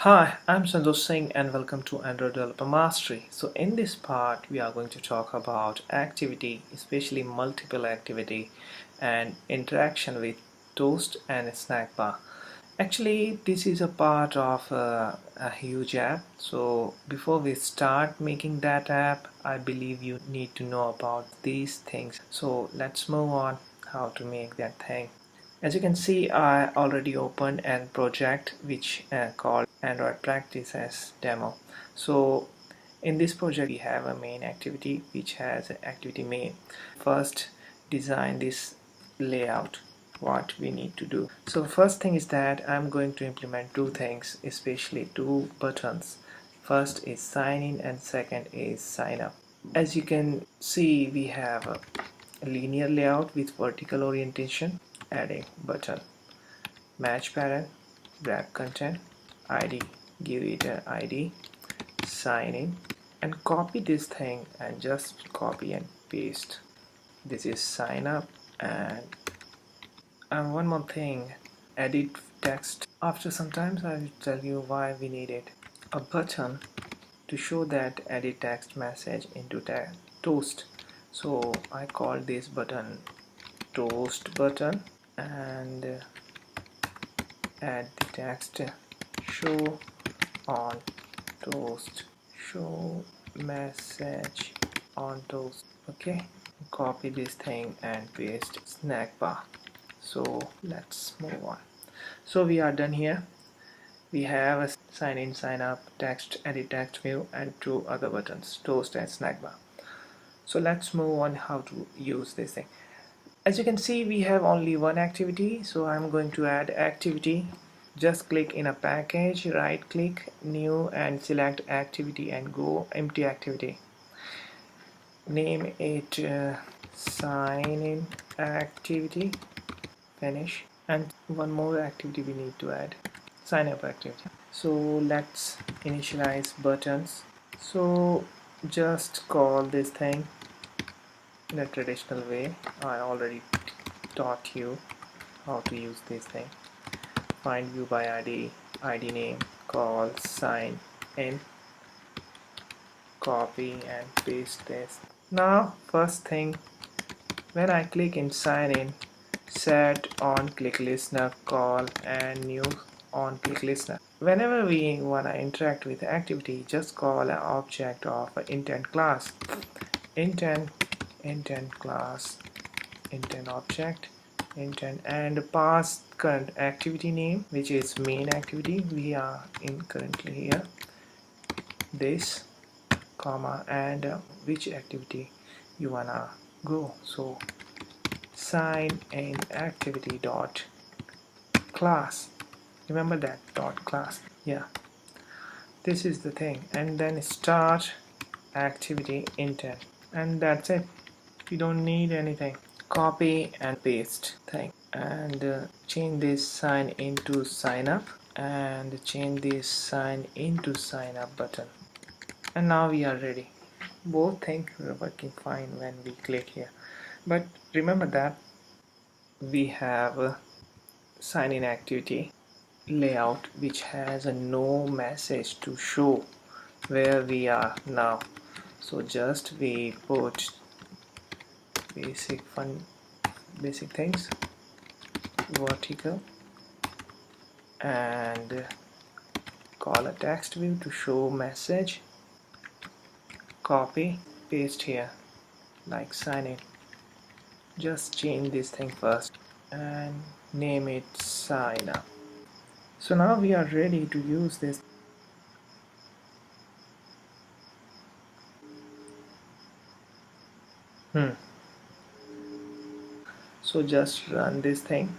Hi, I'm Santosh Singh and welcome to Android Developer Mastery. So in this part we are going to talk about activity, especially multiple activity and interaction with Toast and Snackbar. Actually, this is a part of a huge app. So before we start making that app, I believe you need to know about these things. So let's move on how to make that thing. As you can see, I already opened a project which called Android Practice as demo. So in this project we have a main activity which has an activity main. First, design this layout, what we need to do. So first thing is that I'm going to implement two things, especially two buttons. First is sign in and second is sign up. As you can see, we have a linear layout with vertical orientation. Adding button, match parent, wrap content, ID, give it an ID, sign in, and copy this thing and just copy and paste. This is sign up. And one more thing, edit text. After some time I will tell you why we need it. A button to show that edit text message into toast. So I call this button toast button and add the text show on toast, show message on toast. Okay, copy this thing and paste Snackbar. So let's move on. So we are done here. We have a sign in, sign up, text, edit text view, and two other buttons, toast and Snackbar. So let's move on how to use this thing. As you can see, we have only one activity, so I'm going to add activity. Just click in a package, right click, new, and select activity and go empty activity. Name it sign in activity, finish, and one more activity we need to add, sign up activity. So let's initialize buttons. So just call this thing in a traditional way. I already taught you how to use this thing. Find view by ID name, call sign in, copy and paste this. Now first thing, when I click in sign in, set on click listener call and new on click listener. Whenever we want to interact with the activity, just call an object of an intent class. Intent class, intent object, intent, and pass current activity name, which is main activity we are in currently here, this comma, and which activity you wanna go. So sign in activity dot class, remember that dot class, yeah, this is the thing, and then start activity intent, and that's it. You don't need anything. Copy and paste thing, and change this sign into sign up, and change this sign into sign up button, and now we are ready. Both things are working fine when we click here, but remember that we have a sign in activity layout which has a no message to show where we are now. So just we put basic things, vertical, and call a text view to show message, copy, paste here like sign in. Just change this thing first and name it sign up. So now we are ready to use this. So just run this thing.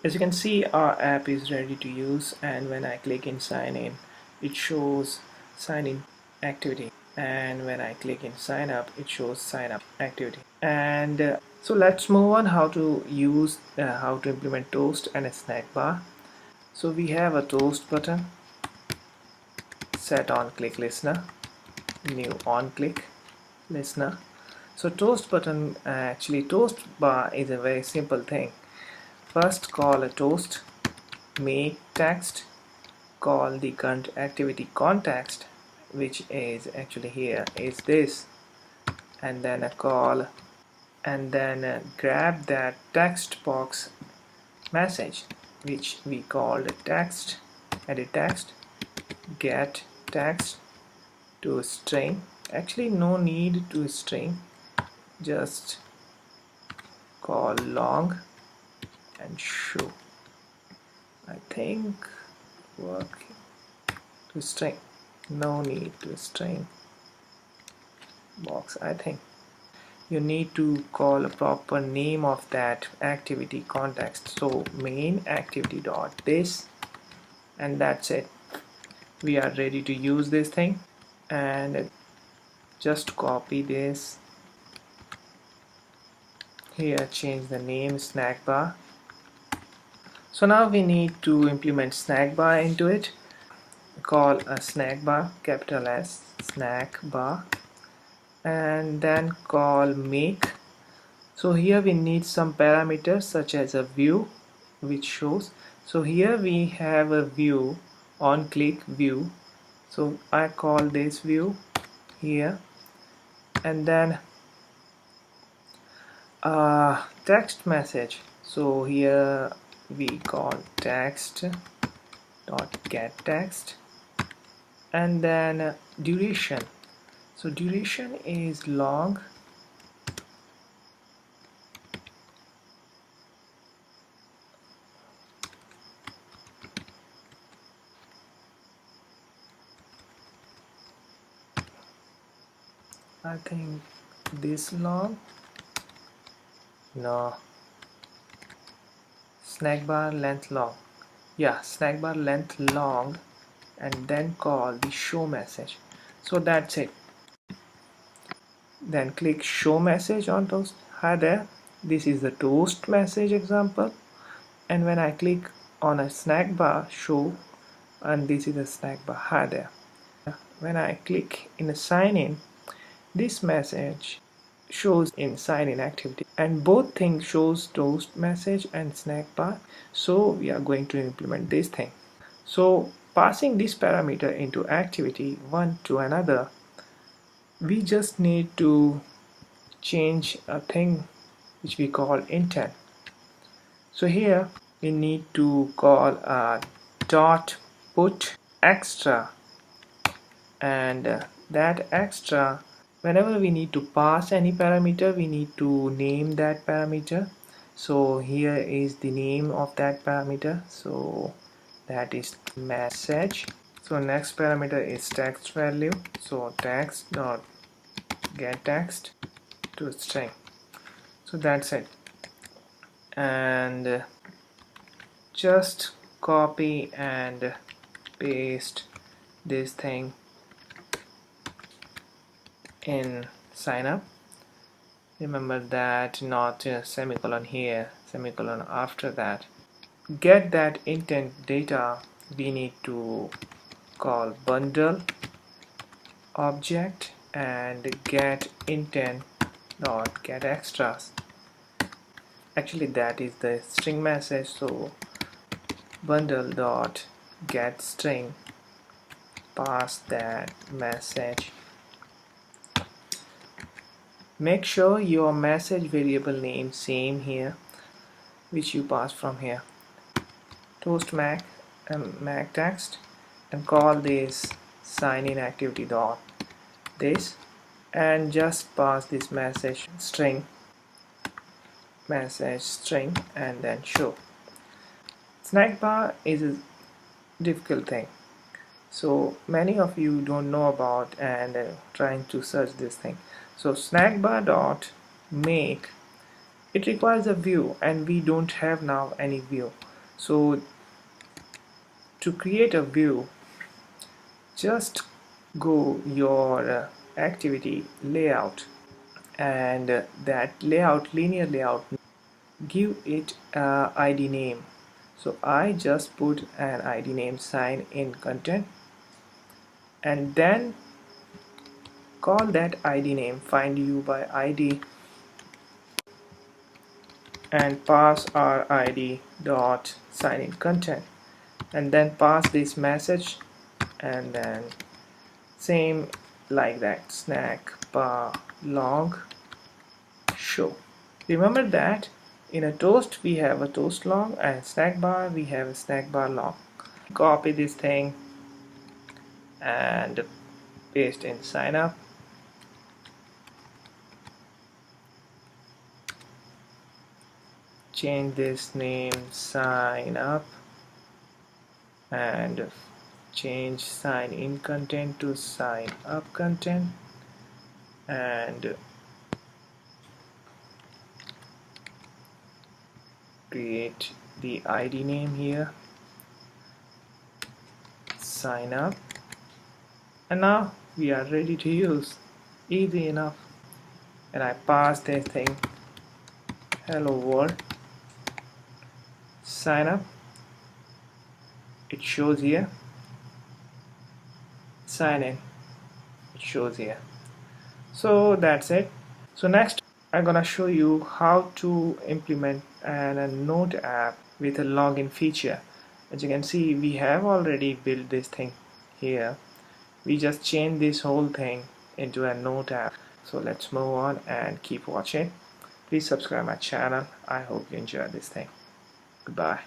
As you can see, our app is ready to use, and when I click in sign in, it shows sign in activity, and when I click in sign up, it shows sign up activity. And so let's move on how to use how to implement toast and a snack bar. So we have a toast button, set on click listener, new on click listener. So toast button, actually toast bar is a very simple thing. First call a toast, make text, call the current activity context, which is actually here is this, and then a call, and then grab that text box message which we called text, edit text, get text to string. Actually no need to string, just call long and show. I think work to string, no need to string box. I think you need to call a proper name of that activity context, so main activity dot this, and that's it. We are ready to use this thing, and just copy this here, change the name Snackbar. So now we need to implement Snackbar into it. Call a Snackbar, capital S, Snackbar, and then call make. So here we need some parameters such as a view which shows. So here we have a view, on click view, so I call this view here, and then text message. So here we call text dot get text, and then duration. So duration is long, I think this long, no, Snackbar length long, yeah, Snackbar length long, and then call the show message. So that's it. Then click show message on toast. Hi there, this is the toast message example, and when I click on a snack bar show, and this is a snack bar. Hi there. When I click in a sign in, this message shows in sign in activity, and both things shows toast message and snack bar. So we are going to implement this thing. So passing this parameter into activity one to another, we just need to change a thing which we call intent. So here we need to call a dot put extra, and that extra, whenever we need to pass any parameter, we need to name that parameter. So here is the name of that parameter, so that is message. So next parameter is text value, so text dot get text to string. So that's it, and just copy and paste this thing in sign up. Remember that not a semicolon here, semicolon after that. Get that intent data, we need to call bundle object and get intent dot get extras. Actually that is the string message, so bundle dot get string, pass that message. Make sure your message variable name same here which you pass from here, toast mac and mac text, and call this sign in activity dot this, and just pass this message string, message string, and then show. Snackbar is a difficult thing, so many of you don't know about and trying to search this thing. So snackbar dot make, it requires a view, and we don't have now any view. So to create a view, just go your activity layout, and that layout, linear layout, give it a ID name. So I just put an ID name sign in content, and then call that ID name find you by ID, and pass our ID dot sign in content, and then pass this message, and then same like that, snack bar log show. Remember that in a toast we have a toast log, and snack bar we have a snack bar log. Copy this thing and paste in sign up. Change this name sign up and change sign in content to sign up content, and create the ID name here, sign up, and now we are ready to use. Easy enough. And I pass this thing, hello world, sign up, it shows here, sign in, it shows here. So that's it. So next I'm gonna show you how to implement a note app with a login feature. As you can see, we have already built this thing here. We just change this whole thing into a note app. So let's move on and keep watching. Please subscribe my channel. I hope you enjoy this thing. Goodbye.